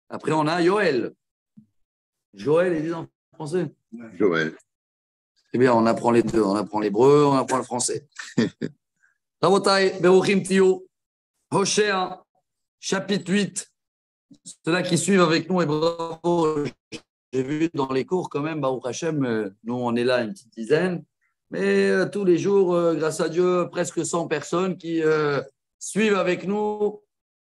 Après, on a Yoël. Joël, ils disent en français. Joël. Eh bien, on apprend les deux. On apprend l'hébreu, on apprend le français. Rabotai, Beruchim Tiyu, Hoshea, chapitre 8. Ceux-là qui suivent avec nous, et bravo, j'ai vu dans les cours quand même, Baruch Hashem, nous on est là une petite dizaine, mais tous les jours, grâce à Dieu, presque 100 personnes qui suivent avec nous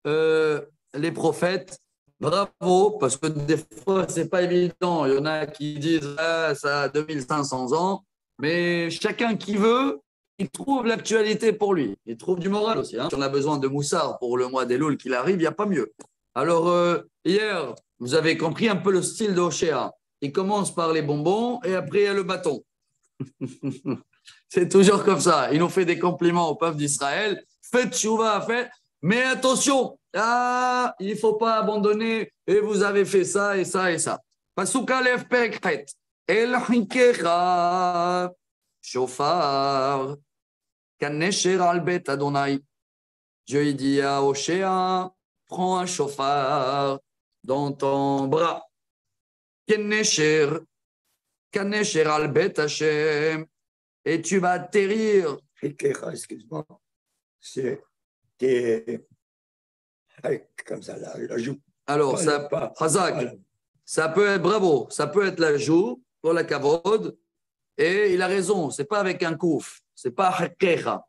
les prophètes. Bravo, parce que des fois, c'est pas évident. Il y en a qui disent ah, ça a 2500 ans, mais chacun qui veut, il trouve l'actualité pour lui. Il trouve du moral aussi. Hein. Si on a besoin de Moussard pour le mois d'Elul qu'il arrive, il n'y a pas mieux. Alors, hier, vous avez compris un peu le style de Hoshea. Il commence par les bonbons et après, il y a le bâton. C'est toujours comme ça. Il nous fait des compliments au peuple d'Israël. Faites tchouva, faites. Mais attention, il ne faut pas abandonner. Et vous avez fait ça et ça et ça. Pasuk Aleph Perek Het. El Hikecha Shofar Kanesher al Bet Adonai. Dieu il dit à Hoshea, prends un chauffard dans ton bras. Kanesher al Bet Hashem. Et tu vas atterrir. Hikecha, excuse-moi. C'est comme ça, la joue. Alors, ça peut être bravo, ça peut être la joue pour la kavod, et il a raison, c'est pas avec un kouf, c'est pas hakecha.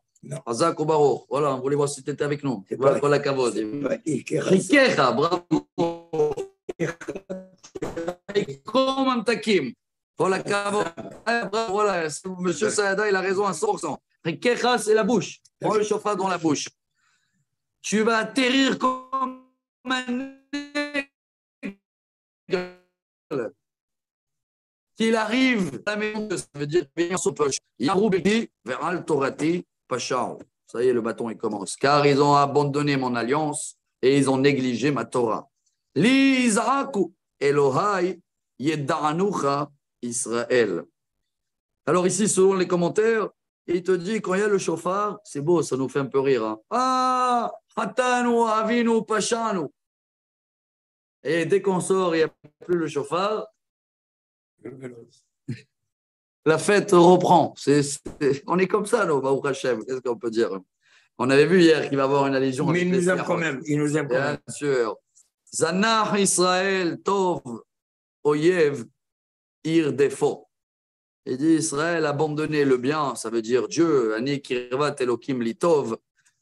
Hazak ou baro, voilà, on voulait voir si tu étais avec nous. C'est pas pour la kavod. Hikecha, bravo. Comme un takim. Pour la kavod. Voilà, monsieur Saada, il a raison à 100%. Hikecha, c'est la bouche. Prends le chauffard dans la bouche. Tu vas atterrir comme un aigle. Qu'il arrive à la maison, ça veut dire bien son poche. Yaroubeki vers Al-Torati Pachao. Ça y est, le bâton il commence. Car ils ont abandonné mon alliance et ils ont négligé ma Torah. Li Isaaku Elohai Yedanucha Israël. Alors ici, selon les commentaires, il te dit, quand il y a le chauffard, c'est beau, ça nous fait un peu rire. Hein. Ah, Hatanu, Avinu, Pashanu. Et dès qu'on sort, il n'y a plus le chauffard. La fête reprend. On est comme ça, nous, Baruch Hashem. Qu'est-ce qu'on peut dire? On avait vu hier qu'il va y avoir une allusion. Mais il nous aime quand même. Il nous aime quand même. Bien sûr. Zanach Israël, Tov, Oyev, Ir Defo. Il dit Israël abandonner le bien, ça veut dire Dieu, Ani Kirvat Elohim Litov.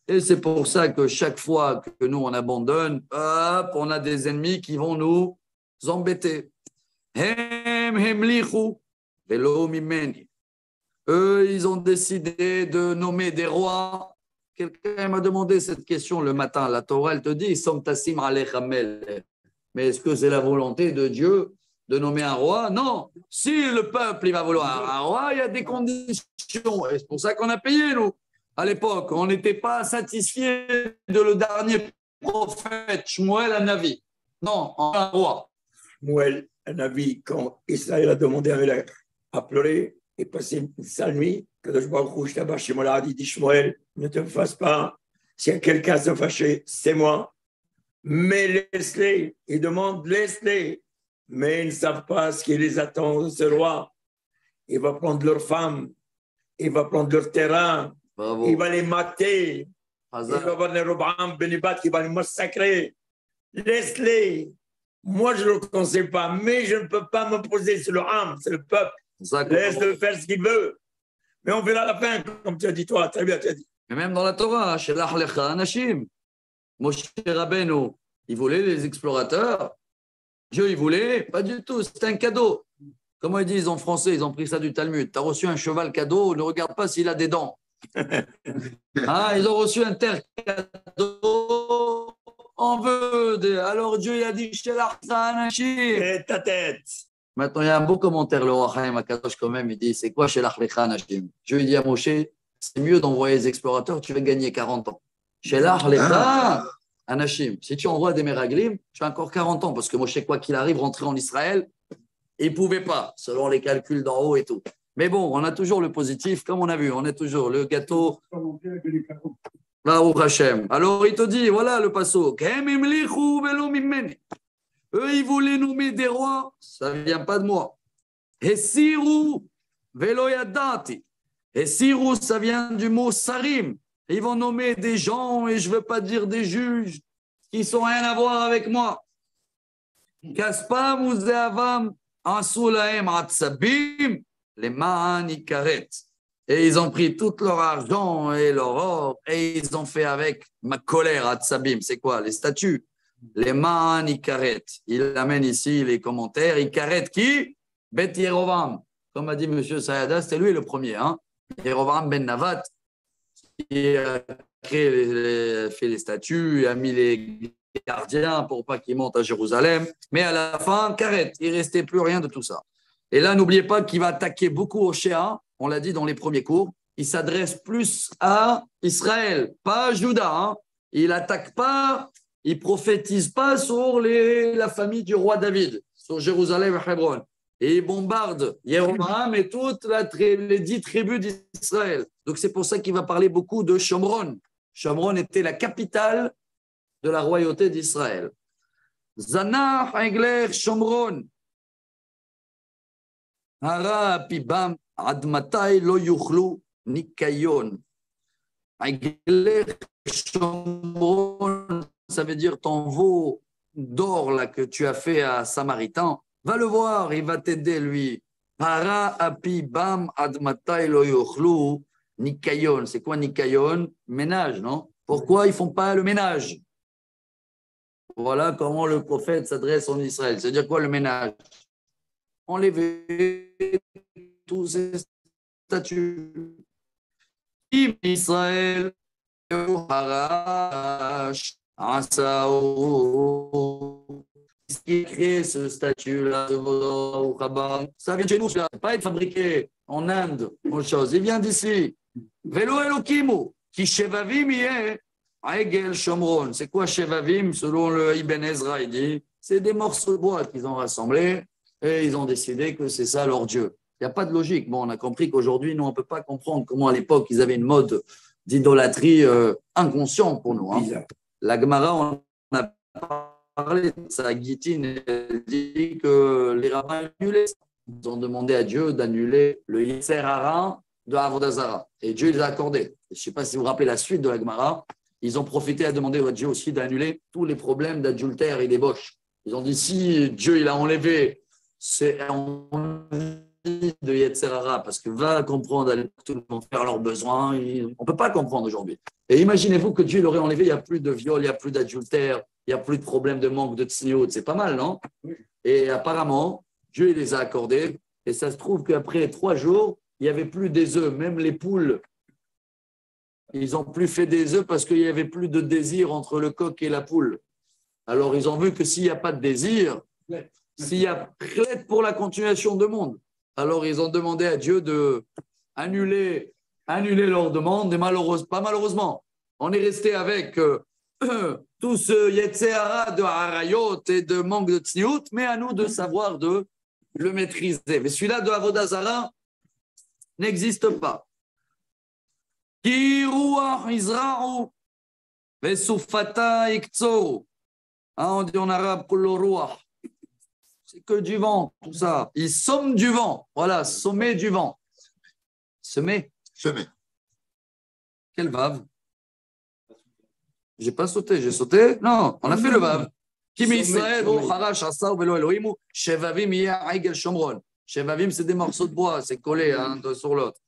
Et c'est pour ça que chaque fois que nous on abandonne, hop, on a des ennemis qui vont nous embêter. Eux, ils ont décidé de nommer des rois. Quelqu'un m'a demandé cette question le matin. La Torah, elle te dit mais est-ce que c'est la volonté de Dieu de nommer un roi? Non. Si le peuple il va vouloir un roi, il y a des conditions. Et c'est pour ça qu'on a payé, nous. À l'époque, on n'était pas satisfait de le dernier prophète, Shmuel Hanavi. Non, un roi. Shmuel Hanavi, quand Israël a demandé à pleurer et passer une sale nuit, que le Baruch là-bas chez moi, dit Shmuel, ne te fasse pas. S'il y a quelqu'un à se fâcher, c'est moi. Mais laisse-les. Il demande, laisse-les. Mais ils ne savent pas ce qui les attend de ce roi. Il va prendre leurs femmes, il va prendre leur terrain, Bravo. Il va les mater, il va avoir les Robam Benibat qui va les massacrer. Laisse-les. Moi, je ne le conseille pas, mais je ne peux pas m'opposer. C'est le Ham, c'est le peuple. Laisse-le faire ce qu'il veut. Mais on verra la fin, comme tu as dit toi. Très bien, tu as dit. Mais même dans la Torah, chez l'Achlecha Anashim, Moshe Rabbeinu, il voulait les explorateurs. Dieu, il voulait, pas du tout, c'était un cadeau. Comment ils disent en français, ils ont pris ça du Talmud. Tu as reçu un cheval cadeau, ne regarde pas s'il a des dents. Ils ont reçu un terre cadeau, on veut. Alors Dieu, il a dit, et ta tête. Maintenant, il y a un beau commentaire, le Roi Chaim Akadosh, quand même, il dit, c'est quoi chez l'Achlecha Anashim? Dieu, il dit à Moshe, c'est mieux d'envoyer les explorateurs, tu vas gagner 40 ans. Chez l'Achlecha Anashim, si tu envoies des Meraglim, tu as encore 40 ans, parce que Moshe, quoi qu'il arrive, rentrer en Israël, il ne pouvait pas, selon les calculs d'en haut et tout. Mais bon, on a toujours le positif, comme on a vu, on est toujours le gâteau. Baruch Hashem. Alors il te dit, voilà le passo. Eux, ils voulaient nommer des rois, ça ne vient pas de moi. Hesiru velo yadati. Hesiru, ça vient du mot sarim. Ils vont nommer des gens, et je ne veux pas dire des juges, qui n'ont rien à voir avec moi. Kaspam uzeavam asulaem atzabim les ma'an ikaret. Et ils ont pris tout leur argent et leur or, et ils ont fait avec ma colère atzabim. C'est quoi? Les statues. Les ma'an ikaret. Il amène ici les commentaires. Ikaret qui? Bet Yerovam. Comme a dit M. Sayada, c'était lui le premier. Hein? Yerovam ben Navat, qui a créé fait les statues, a mis les gardiens pour pas qu'ils montent à Jérusalem. Mais à la fin, Karet, il ne restait plus rien de tout ça. Et là, n'oubliez pas qu'il va attaquer beaucoup Hoshea. On l'a dit dans les premiers cours. Il s'adresse plus à Israël, pas à Juda. Hein? Il n'attaque pas, il ne prophétise pas sur la famille du roi David, sur Jérusalem et Hebron. Et il bombarde Yeroboam et toutes les 10 tribus d'Israël. Donc c'est pour ça qu'il va parler beaucoup de Shomron. Shomron était la capitale de la royauté d'Israël. Zanah Egler Shomron. Hara Pibam Admatai Lo Yuchlu Nikayon. Egler Shomron, ça veut dire ton veau d'or là que tu as fait à Samaritain. Va le voir, il va t'aider lui. Hara Apibam Admatai Lo Yuchlu Nikayon. C'est quoi Nikayon? Ménage, non? Pourquoi ils ne font pas le ménage? Voilà comment le prophète s'adresse en Israël. C'est-à-dire quoi le ménage? Enlever tous ces statuts. Israël, Harash, Asao. Ce qui crée ce statut-là, ça vient de chez nous, ça ne va pas être fabriqué en Inde, autre chose. Il vient d'ici. Velo Elokimu, qui Shevavim est. Aegel Shomron, c'est quoi Shevavim selon le Ibn Ezra? Il dit c'est des morceaux de bois qu'ils ont rassemblés et ils ont décidé que c'est ça leur Dieu. Il n'y a pas de logique. Bon, on a compris qu'aujourd'hui, nous, on ne peut pas comprendre comment à l'époque ils avaient une mode d'idolâtrie inconsciente pour nous. Hein. La Gemara, on a parlé de ça. Guitine elle dit que les rabbins annulaient. Ils ont demandé à Dieu d'annuler le Yetzer Hara de Avodazara. Et Dieu les a accordés. Je ne sais pas si vous vous rappelez la suite de la Gemara. Ils ont profité à demander à Dieu aussi d'annuler tous les problèmes d'adultère et débauche. Ils ont dit, si Dieu il a enlevé c'est de Yetzer Hara, parce que va comprendre, tout le monde faire leurs besoins, on ne peut pas comprendre aujourd'hui. Et imaginez-vous que Dieu l'aurait enlevé, il n'y a plus de viol, il n'y a plus d'adultère, il n'y a plus de problème de manque de tsniout, c'est pas mal, non? Et apparemment, Dieu il les a accordés, et ça se trouve qu'après 3 jours, il n'y avait plus des œufs, même les poules. Ils n'ont plus fait des œufs parce qu'il n'y avait plus de désir entre le coq et la poule. Alors, ils ont vu que s'il n'y a pas de désir, s'il y a clé pour la continuation du monde, alors ils ont demandé à Dieu d'annuler leur demande. Et pas malheureusement, on est resté avec tout ce Yetzer Hara de Harayot et de manque de Tzniut, mais à nous de savoir de le maîtriser. Mais celui-là de Avodah Zara n'existe pas. On dit en arabe c'est que du vent, tout ça. Ils somment du vent. Voilà, sommet du vent. Semer. Quel vave? J'ai pas sauté, j'ai sauté? Non, on a fait le vave. Shevavim, c'est des morceaux de bois, c'est collé un sur l'autre.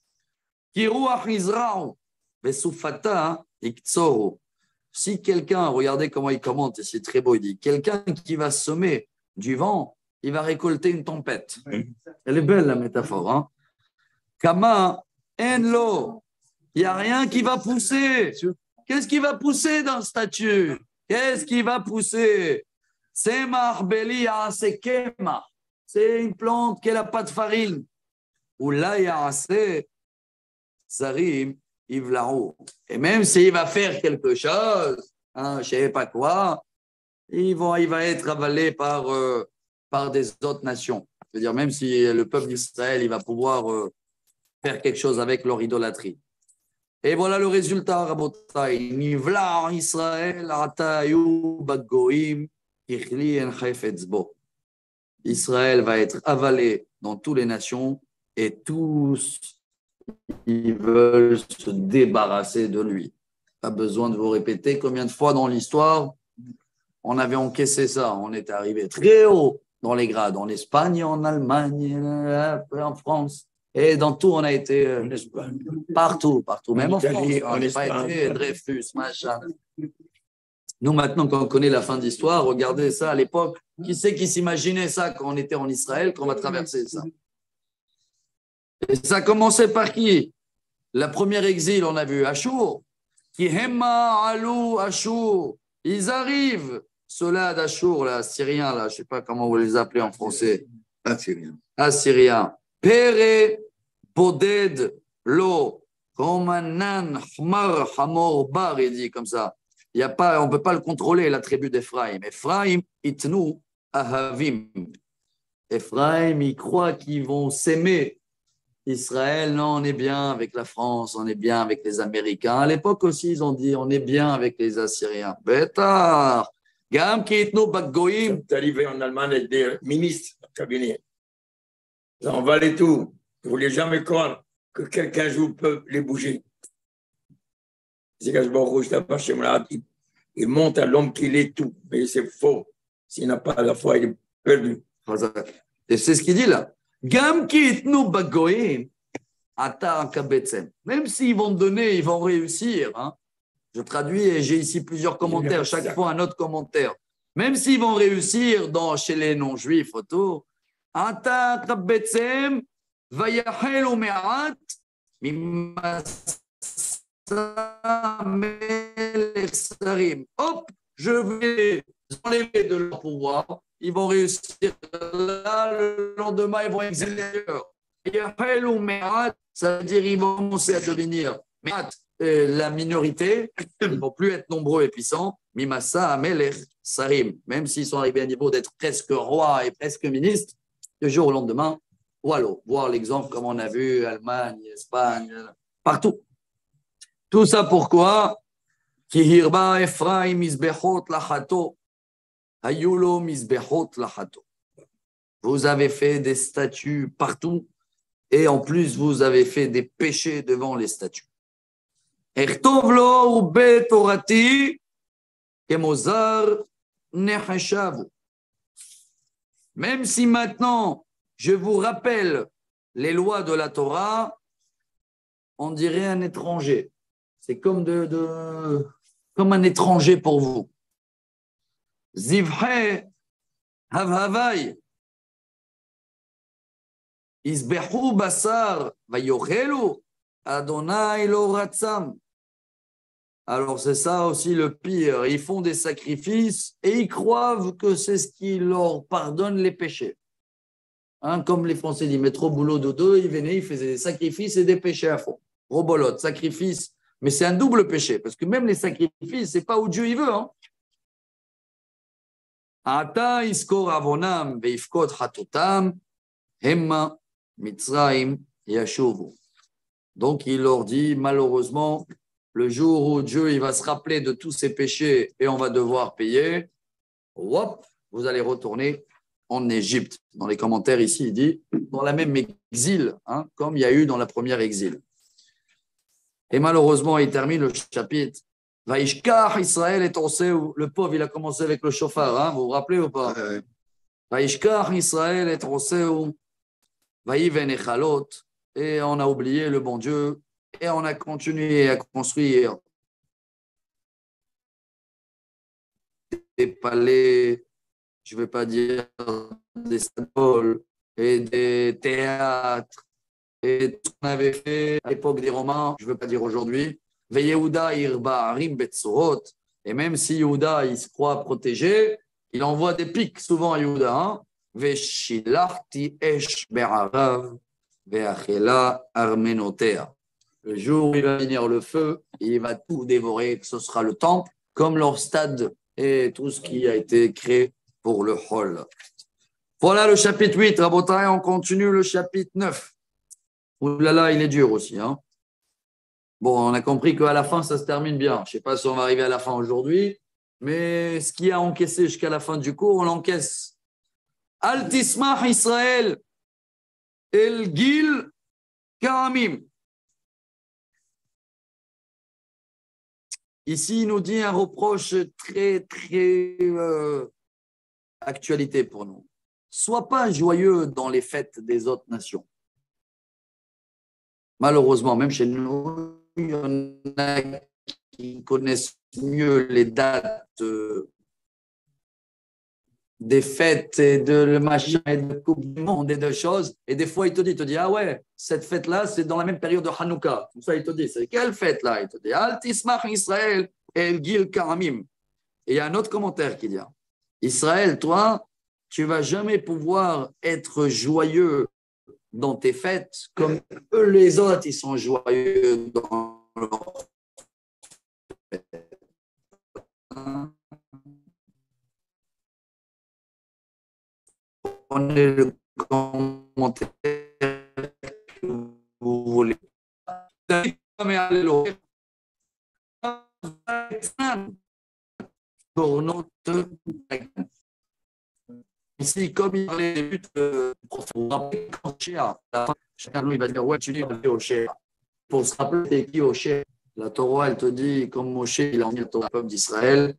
Si quelqu'un, regardez comment il commente, c'est très beau, il dit, quelqu'un qui va semer du vent, il va récolter une tempête. Elle est belle la métaphore. Hein? Kama enlo, il n'y a rien qui va pousser. Qu'est-ce qui va pousser dans le statut? Qu'est-ce qui va pousser? C'est une plante qui n'a pas de farine. Ou là, il y a assez. Sarim, Ivlaou. Et même s'il va faire quelque chose, hein, je ne sais pas quoi, il va être avalé par des autres nations. C'est-à-dire, même si le peuple d'Israël, il va pouvoir faire quelque chose avec leur idolâtrie. Et voilà le résultat, Rabotai. Nivla Israël, Atayu, Bagoim, Israël va être avalé dans toutes les nations et tous ils veulent se débarrasser de lui. Pas besoin de vous répéter combien de fois dans l'histoire on avait encaissé ça. On est arrivé très haut dans les grades, en Espagne, en Allemagne, en France. Et dans tout, on a été partout. Même en France, on n'a pas été Dreyfus, machin. Nous, maintenant, quand on connaît la fin de l'histoire, regardez ça à l'époque. Qui c'est qui s'imaginait ça quand on était en Israël, qu'on va traverser ça? Et ça commençait par qui? La première exil, on a vu Achour. Qui hemma alou Achour. Ils arrivent. Ceux-là d'Achour, là, Syriens, là, je ne sais pas comment vous les appelez en français. Assyriens. Pere Boded Lo. Romanan Hmar Hamor Bar, il dit comme ça. Il y a pas, on ne peut pas le contrôler, la tribu d'Ephraïm. Ephraïm, itnu ahavim. Ephraïm, ils croient qu'ils vont s'aimer. Israël, non, on est bien avec la France, on est bien avec les Américains. À l'époque aussi, ils ont dit, on est bien avec les Assyriens. Bétard. Gam qui itnu baggoïm. C'est arrivé en Allemagne avec des ministres du cabinet. Ils ont envalé tout. Ils ne voulaient jamais croire que quelqu'un jour peut les bouger. C'est quand je vois rouge là-bas chez moi, il monte à l'homme qu'il est tout. Mais c'est faux. S'il n'a pas la foi, il est perdu. Et c'est ce qu'il dit là. Gam ki itnu bagoim ata kabetzem. Même s'ils vont donner, ils vont réussir. Hein. Je traduis et j'ai ici plusieurs commentaires, chaque fois un autre commentaire. Même s'ils vont réussir chez les non-juifs autour, ata kabetzem vayachelu me'at hop, je vais enlever de leur pouvoir. Ils vont réussir là, le lendemain, ils vont exiler ailleurs. Ça veut dire qu'ils vont commencer à devenir la minorité, ils ne vont plus être nombreux et puissants. Mimasa, Amelech, Sarim, même s'ils sont arrivés à un niveau d'être presque roi et presque ministre, du jour au lendemain, voilà, voir l'exemple comme on a vu, Allemagne, Espagne, partout. Tout ça pourquoi? Ki hirba Ephraim misbechot lachato, hayulo misbechot lachato. Vous avez fait des statues partout et en plus vous avez fait des péchés devant les statues. Ertov lo ube torati kemozar nechashavu. Même si maintenant je vous rappelle les lois de la Torah, on dirait un étranger. C'est comme, comme un étranger pour vous. Zivhe havhavai isbehu basar vayochelu Adonai lo ratzam. Alors c'est ça aussi le pire. Ils font des sacrifices et ils croient que c'est ce qui leur pardonne les péchés. Hein, comme les Français disent, mais trop boulot dodo, ils venaient, ils faisaient des sacrifices et des péchés à fond. Robolote, sacrifice. Mais c'est un double péché, parce que même les sacrifices, ce n'est pas où Dieu il veut. Ata iskor avonam veifkot hatotam hemma mitzraim yashuvu. Donc il leur dit, malheureusement, le jour où Dieu il va se rappeler de tous ses péchés et on va devoir payer, hop, vous allez retourner en Égypte. Dans les commentaires ici, il dit, dans la même exil, hein, comme il y a eu dans la première exil. Et malheureusement, il termine le chapitre. Vaishkar Israël est torsé, le pauvre, il a commencé avec le chauffard, hein, vous vous rappelez ou pas? Vaishkar Israël est torsé, Vaïven Echalot, et on a oublié le bon Dieu, et on a continué à construire des palais, je ne vais pas dire des symboles, et des théâtres, et tout ce qu'on avait fait à l'époque des Romains, je ne veux pas dire aujourd'hui, Veyehuda irba harim betsorot, et même si Yehuda il se croit protégé, il envoie des pics souvent à Yehuda. Veshilachti esh be'arav ve'achela armenotea. Le jour où il va venir le feu, il va tout dévorer, que ce sera le temple, comme leur stade et tout ce qui a été créé pour le hall. Voilà le chapitre 8. Rabotai, on continue le chapitre 9. Ouh là là, il est dur aussi. Hein. Bon, on a compris qu'à la fin, ça se termine bien. Je ne sais pas si on va arriver à la fin aujourd'hui, Mais ce qui a encaissé jusqu'à la fin du cours, on l'encaisse. Al tismach Israël el gil karamim. Ici, il nous dit un reproche très, très actualité pour nous. Sois pas joyeux dans les fêtes des autres nations. Malheureusement, même chez nous, il y en a qui connaissent mieux les dates des fêtes et de le machin et de Coupe du Monde et de choses. Et des fois, il te dit, ah ouais, cette fête-là, c'est dans la même période de Hanouka. Comme ça, il te dit, c'est quelle fête-là? Il te dit, Al Tismach Israël El Gil Karamim. Et il y a un autre commentaire qui dit, Israël, toi, tu vas jamais pouvoir être joyeux dans tes fêtes comme eux, les autres, ils sont joyeux dans leurs fêtes. Prenez le commentaire que vous voulez. Pour notre ici, comme il parlait des buts, pour se rappeler quand Shea, à la fin, chacun de nous il va dire ouais, tu dis au Shea. Pour se rappeler, c'est qui au Shea? La Torah, elle te dit, comme Moshe, il a envoyé le peuple d'Israël,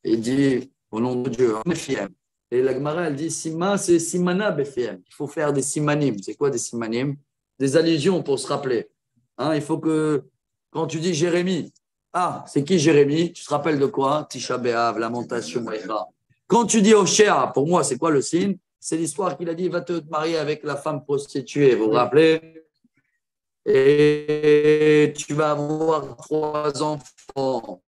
il dit au nom de Dieu, Befiem. Et la Gemara, elle dit Sima, c'est Simana Befiem. Il faut faire des simanim. C'est quoi des simanim? Des allusions pour se rappeler. Hein, il faut que, quand tu dis Jérémie, ah, c'est qui Jérémie? Tu te rappelles de quoi? Tisha B'Av, Lamentation, Echa. Quand tu dis Oshéa, pour moi, c'est quoi le signe? C'est l'histoire qu'il a dit, va te marier avec la femme prostituée, vous vous rappelez? Et tu vas avoir 3 enfants.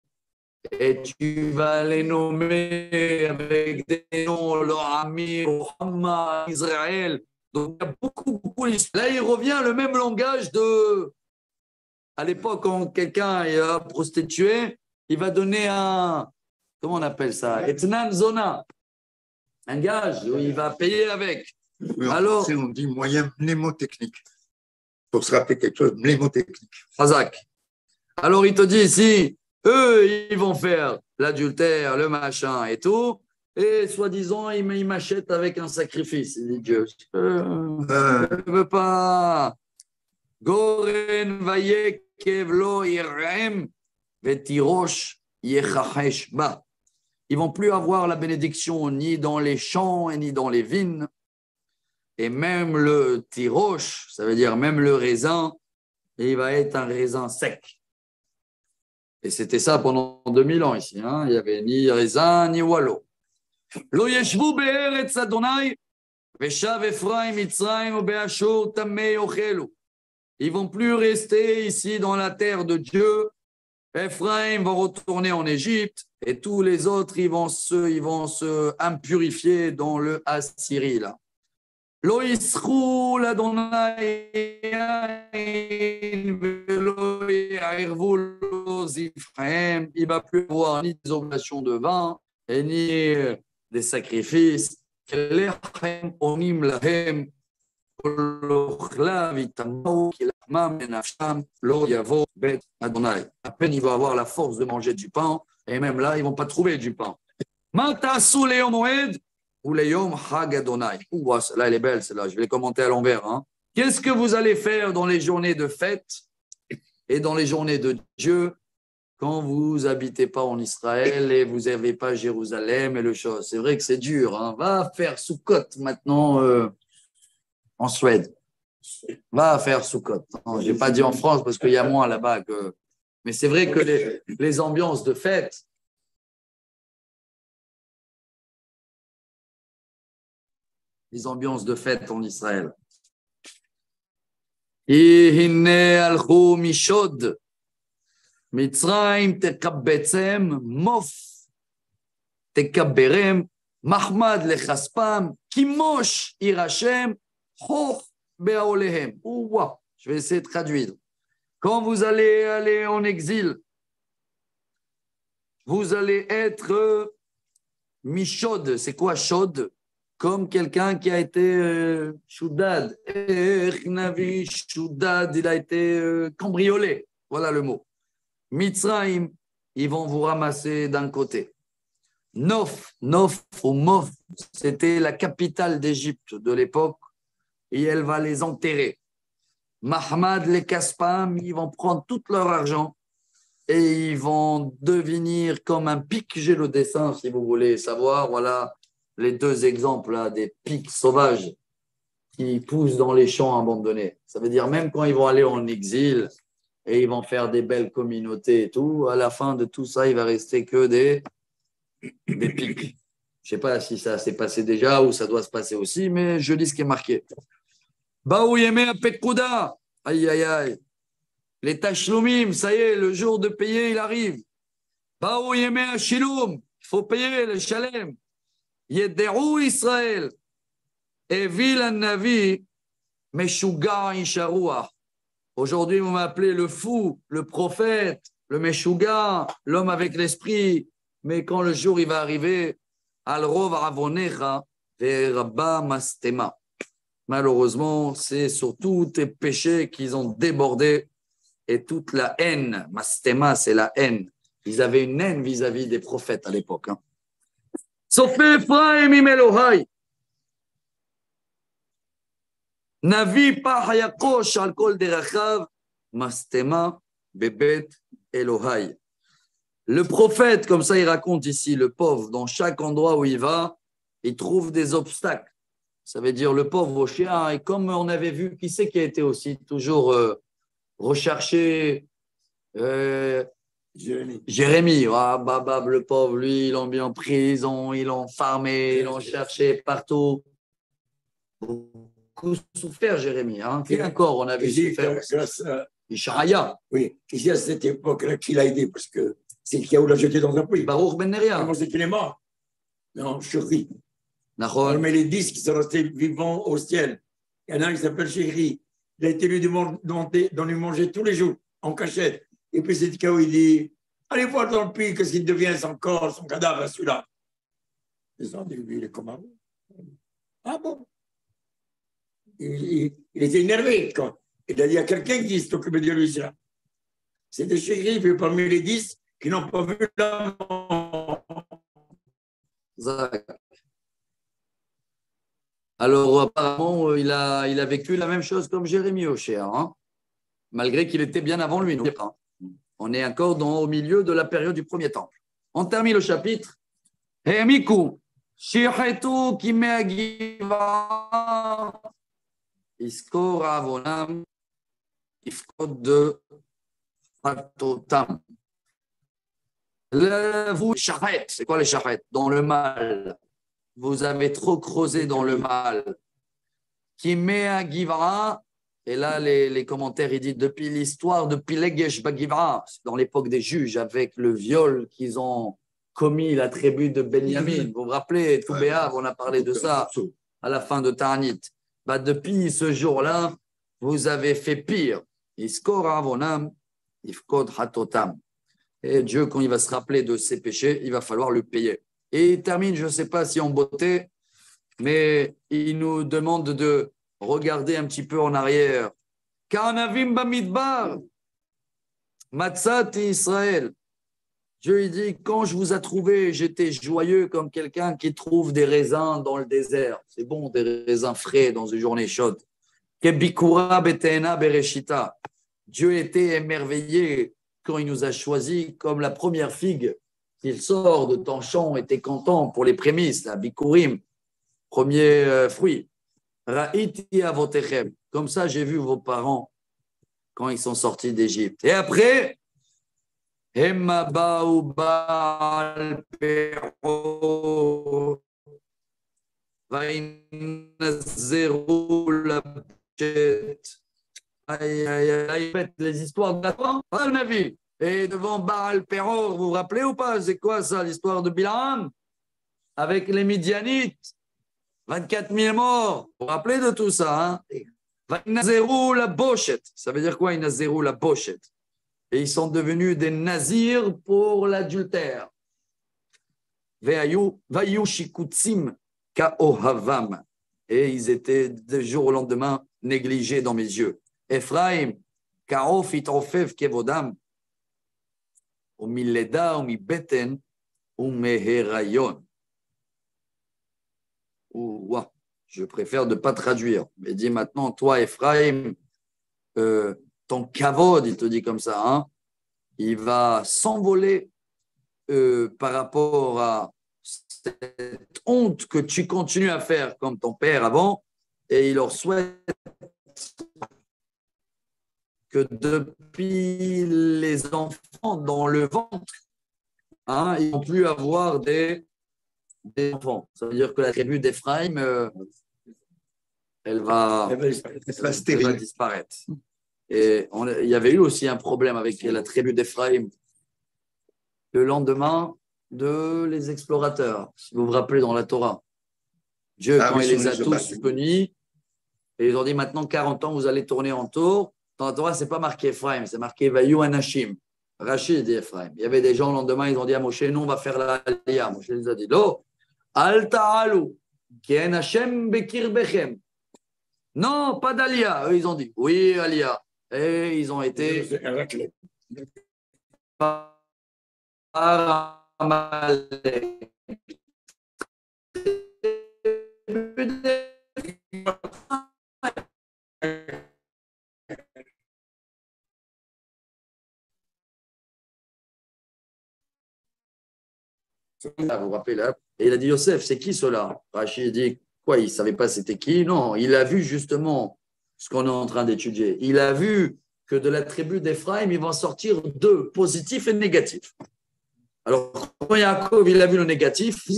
Et tu vas les nommer avec des noms, le Ami, Muhammad, Israël. Donc, il y a beaucoup d'histoires. Là, il revient le même langage de... À l'époque, quand quelqu'un est prostitué, il va donner un... Comment on appelle ça? Etnan Zona. Un gage où il va payer avec. Oui, alors, on dit moyen mnémotechnique. Pour se rappeler quelque chose, mnémotechnique. Hazak. Alors, il te dit ici, eux, ils vont faire l'adultère, le machin et tout, et soi-disant, ils m'achètent avec un sacrifice. Il dit Dieu, je ne veux pas. Goren vayekev lo irem vetirosh yechachesh ba. Ils vont plus avoir la bénédiction ni dans les champs et ni dans les vignes. Et même le tiroche, ça veut dire même le raisin, il va être un raisin sec. Et c'était ça pendant 2000 ans ici. Hein. Il n'y avait ni raisin ni wallo. Lo yeshvu be'eretz Adonai veshav Ephraim Mitzrayim ube'ashur tamei ochelu. Ils vont plus rester ici dans la terre de Dieu. Ephraim va retourner en Égypte et tous les autres ils vont se impurifier dans le Assyrie là. Lo yisru l'Adonai velo ya'irvu lo zifraim. Il ne va plus avoir ni des oblations de vin et ni des sacrifices. Kelechem onim lahem à peine il va avoir la force de manger du pain, et même là, ils ne vont pas trouver du pain. Là, elle est belle, celle-là. Je vais les commenter à l'envers. Hein. Qu'est-ce que vous allez faire dans les journées de fête et dans les journées de Dieu quand vous n'habitez pas en Israël et vous n'avez pas Jérusalem et le chose? C'est vrai que c'est dur. Hein. Va faire Soukot maintenant. En Suède. Va faire Soukot. Je n'ai pas dit en France parce qu'il y a moins là-bas. Mais c'est vrai que les ambiances de fête, en Israël. Ihine alchou mishod, Mitzrayim tekabetzem, mof tekaberem, mahmad lechaspam, kimosh irachem, je vais essayer de traduire. Quand vous allez aller en exil, vous allez être mishod. C'est quoi shod? Comme quelqu'un qui a été choudad. Choudad, il a été cambriolé. Voilà le mot. Mitzrayim, ils vont vous ramasser d'un côté. Nof ou Mof, c'était la capitale d'Égypte de l'époque, et elle va les enterrer. Mahmad, les Kaspam, ils vont prendre tout leur argent et ils vont devenir comme un pic. J'ai le dessin si vous voulez savoir. Voilà les deux exemples là, des pics sauvages qui poussent dans les champs abandonnés. Ça veut dire même quand ils vont aller en exil et ils vont faire des belles communautés et tout, à la fin de tout ça, il va rester que des pics. Je ne sais pas si ça s'est passé déjà ou ça doit se passer aussi, mais je lis ce qui est marqué. Baou Yemé à Pekouda. Aïe, aïe, aïe. Les Tachlumim, ça y est, le jour de payer, il arrive. Baou Yemé à Shiloum. Il faut payer le Shalem. Yederou Israël. Et Vil Navi, Meshuga Isharoua. Aujourd'hui, vous m'appelez le fou, le prophète, le Meshuga, l'homme avec l'esprit. Mais quand le jour il va arriver, Al-Rov Avonecha, Verabba Mastema. Malheureusement, c'est sur tous tes péchés qu'ils ont débordé et toute la haine. Mastema, c'est la haine. Ils avaient une haine vis-à-vis des prophètes à l'époque. Sauf Ephraim Elohai. Navi pa hayakosh al kol derachav. Mastema bebet Elohai. Le prophète, comme ça il raconte ici, le pauvre, dans chaque endroit où il va, il trouve des obstacles. Ça veut dire le pauvre au chien. Et comme on avait vu, qui c'est qui a été aussi toujours recherché Jérémie. Ah, Babab, le pauvre, lui, ils l'ont mis en prison, ils l'ont farmé, ils l'ont cherché partout. Beaucoup souffert, Jérémie. Hein. Et encore, on avait souffert. Ishaïa. Oui, ici à cette époque-là, qui l'a aidé, parce que c'est qui l'a jeté dans un puits. Baruch Ben Neria. Comment c'est qu'il est mort? Non, Chéri. Mais les 10 qui sont restés vivants au ciel, il y en a un qui s'appelle Chéri. Il a été lui lui manger tous les jours, en cachette. Et puis c'est où il dit, allez voir dans le puits, qu'est-ce qu'il devient son corps, son cadavre, celui-là. Ils ont dit, lui, il est comme un... Ah bon? Il était énervé quand il a dit à quelqu'un qui s'est occupé de lui ça. C'était Chéri, puis parmi les 10 qui n'ont pas vu la mort. Alors, apparemment, il a vécu la même chose comme Jérémie Ocher, hein, malgré qu'il était bien avant lui. On est encore au milieu de la période du premier temple. On termine le chapitre. Miku, Shichetu Kimeagiva, Iskor Avonam, Ifkod de Hatotam. Vous, charrette, c'est quoi les charrettes? Dans le mal. Vous avez trop creusé dans le mal. Qui met à Givra, et là les commentaires ils disent depuis l'histoire de Pilegesh Bagivra, dans l'époque des juges, avec le viol qu'ils ont commis la tribu de Benjamin. Vous vous rappelez, Toubéa, on a parlé de ça à la fin de Ta'anit. Bah, depuis ce jour-là, vous avez fait pire. Iskor avonam, ifkod hatotam. Et Dieu, quand il va se rappeler de ses péchés, il va falloir le payer. Et il termine, je ne sais pas si en beauté, mais il nous demande de regarder un petit peu en arrière. Karnavim bamidbar, matzati Israël. Dieu il dit, quand je vous ai trouvé, j'étais joyeux comme quelqu'un qui trouve des raisins dans le désert. C'est bon, des raisins frais dans une journée chaude. Kebikura betena bereshita. Dieu était émerveillé quand il nous a choisis comme la première figue. Qu'il sort de ton champ et t'es content pour les prémices, la bikurim, premier fruit. Ra'iti avotechem. Comme ça, j'ai vu vos parents quand ils sont sortis d'Égypte. Et après, Hemma ba'u ba'al pero va'inazzeru la bouchette. Aïe, aïe, aïe, les histoires de la fin, on a vu. Et devant Baal Péor, vous vous rappelez ou pas? C'est quoi ça, l'histoire de Bilam? Avec les Midianites, 24 000 morts. Vous vous rappelez de tout ça, hein? Nazérou la bochette. Ça veut dire quoi, Nazérou la bochette? Et ils sont devenus des nazirs pour l'adultère. Vayu shikutsim kaohavam. Et ils étaient du jour au lendemain négligés dans mes yeux. Ephraim, kaof itrofev kevodam. Au Mileda, au Mibeten, ou meherayon. Ouah, je préfère ne pas traduire. Mais dis maintenant, toi, Ephraim, ton kavod, il te dit comme ça, hein, il va s'envoler par rapport à cette honte que tu continues à faire comme ton père avant, et il leur souhaite que depuis les enfants dans le ventre, hein, ils ne vont plus avoir des enfants. Ça veut dire que la tribu d'Ephraïm, elle va disparaître. Et il y avait eu aussi un problème avec la tribu d'Ephraïm le lendemain les explorateurs. Si vous vous rappelez dans la Torah, Dieu, quand il les a tous punis, et ils ont dit maintenant 40 ans, vous allez tourner en tour. Dans la Torah, ce n'est pas marqué Ephraim, c'est marqué Vayu Anashim. Rachid dit Ephraim. Il y avait des gens le lendemain, ils ont dit à Moshe, nous, on va faire la Aliyah. Moshe les a dit, Lo, Al Ta'alu, ki en Hashem bekir bechem. Non, pas d'Aliyah. Eux, ils ont dit, oui, Aliyah. Et ils ont été par Amalek. Vous vous rappelez là? Et il a dit, Yosef, c'est qui cela? Rachid dit, quoi, il ne savait pas c'était qui? Non, il a vu justement ce qu'on est en train d'étudier. Il a vu que de la tribu d'Ephraïm, il va en sortir deux, positifs et négatifs. Alors, quand Yaakov, il a vu le négatif,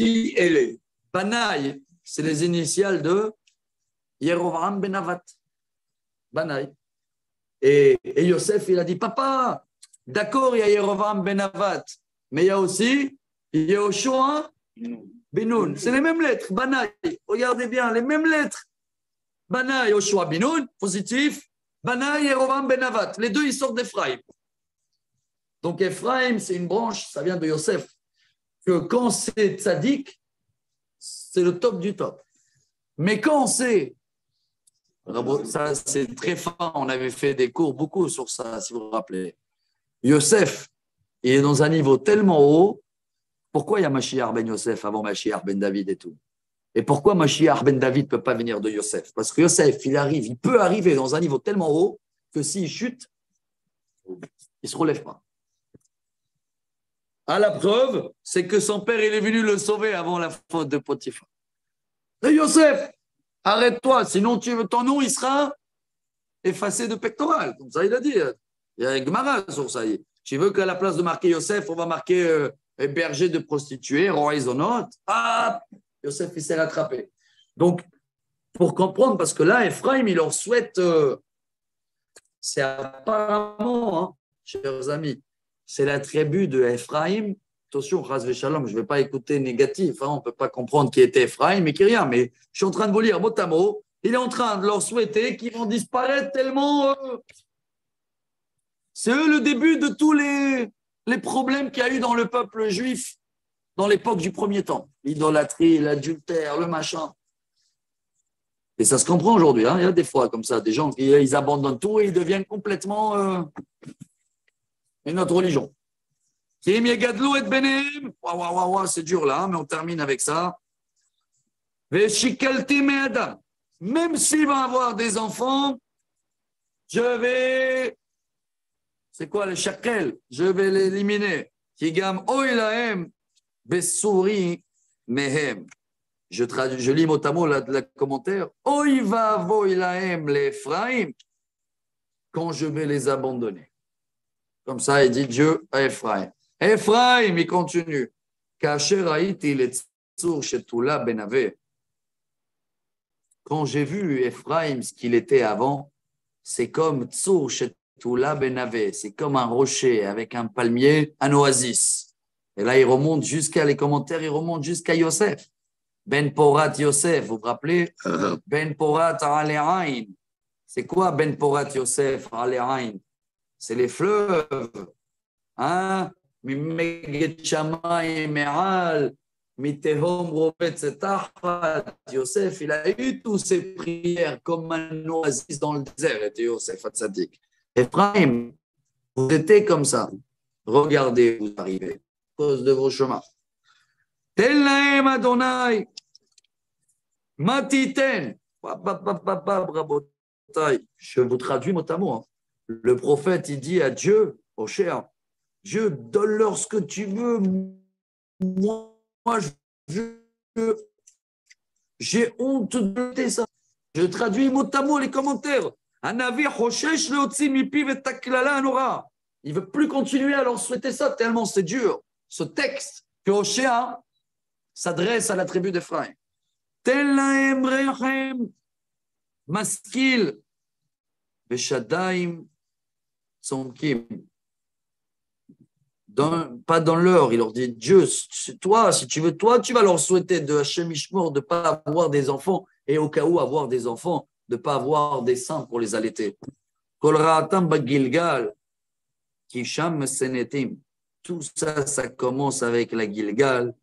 Banaï, c'est les initiales de Yerovam ben Navat. Banaï. Et Yosef, il a dit, papa, d'accord, il y a Yerovam ben Navat, mais il y a aussi Yehoshua Binoun. C'est les mêmes lettres, Banaï. Regardez bien, les mêmes lettres. Banaï, Yehoshua Binoun, positif. Banaï, Yerovam ben Navat. Les deux, ils sortent d'Ephraïm. Donc, Ephraim, c'est une branche, ça vient de Yosef, que quand c'est tzaddik, c'est le top du top. Mais quand c'est, ça c'est très fin, on avait fait des cours beaucoup sur ça, si vous vous rappelez. Yosef, il est dans un niveau tellement haut, pourquoi il y a Mashiach ben Yosef avant Mashiach ben David et tout? Et pourquoi Mashiach ben David ne peut pas venir de Yosef? Parce que Yosef, il peut arriver dans un niveau tellement haut que s'il chute, il ne se relève pas. À la preuve, c'est que son père, il est venu le sauver avant la faute de Potiphar. Et Yosef, arrête-toi, sinon ton nom, il sera effacé de pectoral. Comme ça, il a dit. Il y a un Gemara sur ça. Tu veux qu'à la place de marquer Yosef, on va marquer berger de prostituées, roi Isonot. Ah, Yosef, il s'est rattrapé. Donc, pour comprendre, parce que là, Ephraim, il leur souhaite, c'est apparemment, hein, chers amis, c'est la tribu de Ephraim. Attention, Chas Veshalom, je ne vais pas écouter négatif, hein, on ne peut pas comprendre qui était Ephraim et qui rien, mais je suis en train de vous lire mot à mot. Il est en train de leur souhaiter qu'ils vont disparaître tellement. C'est eux le début de tous les problèmes qu'il y a eu dans le peuple juif dans l'époque du premier temps. L'idolâtrie, l'adultère, le machin. Et ça se comprend aujourd'hui. Hein, il y a des fois comme ça, des gens qui ils abandonnent tout et ils deviennent complètement une autre religion. C'est dur là, hein, mais on termine avec ça. Même s'il va avoir des enfants, je vais. C'est quoi le shakel? Je vais l'éliminer. Kigam oilahem besuri mehem. Je lis mot à mot le commentaire. Oiva voilahem l'Ephraim quand je vais les abandonner. Comme ça, il dit Dieu à Ephraim. Ephraim, il continue. Quand j'ai vu Ephraim, ce qu'il était avant, c'est comme Tsur Shetula Benave. C'est comme un rocher avec un palmier, un oasis. Et là, il remonte jusqu'à les commentaires, il remonte jusqu'à Yosef. Ben Porat Yosef, vous vous rappelez? Ben Porat Ale'ain. C'est quoi Ben Porat Yosef Ale'ain? C'est les fleuves. Hein? Yosef, il a eu toutes ses prières comme un oasis dans le désert, était Yosef Hatzadik. Ephraim, vous étiez comme ça. Regardez, vous arrivez à cause de vos chemins. Tel lahem Adonai, matiten. Je vous traduis mot à mot. Hein. Le prophète, il dit à Dieu, au cher, Dieu, donne-leur ce que tu veux. Moi, j'ai honte de ça. Je traduis mot à mot les commentaires. Il ne veut plus continuer à leur souhaiter ça tellement c'est dur. Ce texte que Hoshea s'adresse à la tribu d'Ephraïm. Telahem rechem maskil veshadaim tzomkim. Pas dans l'heure, il leur dit Dieu, toi, si tu veux, toi, tu vas leur souhaiter de Hachem Ishmor de ne pas avoir des enfants et au cas où avoir des enfants, de ne pas avoir des seins pour les allaiter. Kol ra'atam bagilgal, kisham senetim. Tout ça, ça commence avec la Gilgal.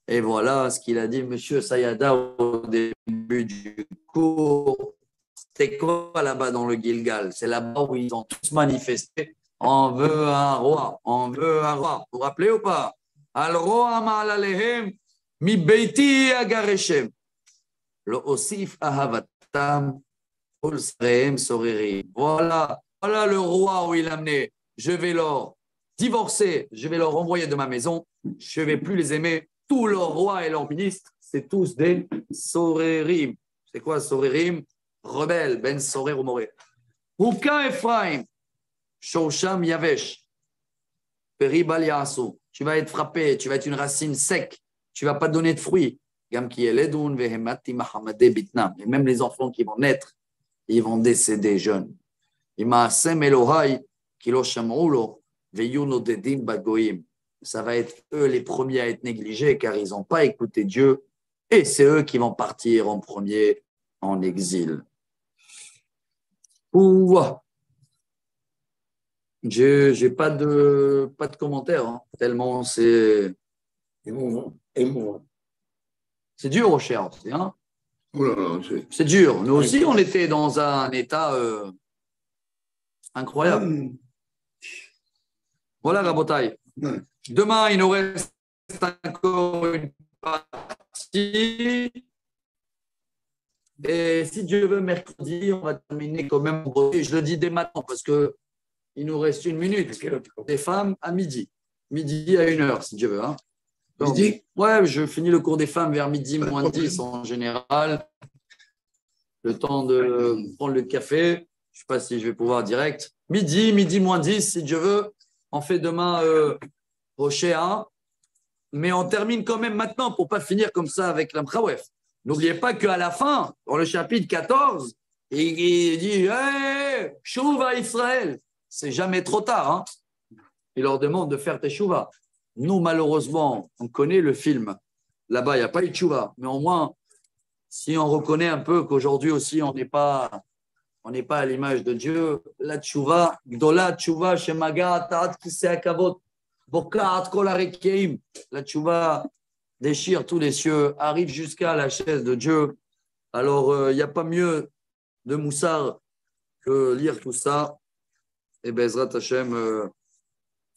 Et voilà ce qu'il a dit, Monsieur Sayada, au début du cours. C'était quoi là-bas dans le Gilgal? C'est là-bas où ils ont tous manifesté. On veut un roi, on veut un roi. Vous vous rappelez ou pas? Al-Roa ma'alalehem, mi beiti agareshem. Lo osif ahavatam, ol sarehem soriri. Voilà le roi où il a amené. Je vais leur divorcer, je vais leur envoyer de ma maison. Je ne vais plus les aimer. Tous leurs rois et leurs ministres, c'est tous des sorerim. C'est quoi sorerim? Rebelles, ben sorer ou moré. Huka Ephraim. Shosham Yavesh, Peribal Yasu, tu vas être frappé, tu vas être une racine sec, tu ne vas pas donner de fruits. Et même les enfants qui vont naître, ils vont décéder jeunes. Ça va être eux les premiers à être négligés car ils n'ont pas écouté Dieu et c'est eux qui vont partir en premier en exil. Ouah. Je n'ai pas de commentaires, hein, tellement c'est émouvant. C'est dur, Rocher aussi. Hein, Oh là là, c'est dur. Nous aussi, on était dans un état incroyable. Voilà, Rabotaï. Demain, il nous reste encore une partie. Et si Dieu veut, mercredi, on va terminer quand même. Je le dis dès maintenant parce que il nous reste une minute. Des femmes à midi. Midi à 1h, si Dieu veut. Hein. Donc, midi? Ouais, je finis le cours des femmes vers midi, moins 10 en général. Le temps de prendre le café. Je ne sais pas si je vais pouvoir direct. Midi moins 10, si Dieu veut. On fait demain Rocher. Mais on termine quand même maintenant pour ne pas finir comme ça avec l'Amkhawef. N'oubliez pas qu'à la fin, dans le chapitre 14, il dit hey, Chouva Israël. C'est jamais trop tard. Hein. Il leur demande de faire teshuva. Nous, malheureusement, on connaît le film. Là-bas, il n'y a pas eu de teshuva. Mais au moins, si on reconnaît un peu qu'aujourd'hui aussi, on n'est pas à l'image de Dieu, la teshuva, gdola teshuva, shemaga, ta'at kisei kavod, bokat kol harekeim. La teshuva déchire tous les cieux, arrive jusqu'à la chaise de Dieu. Alors, il n'y a pas mieux de moussard que lire tout ça. Et Bezrat Hashem,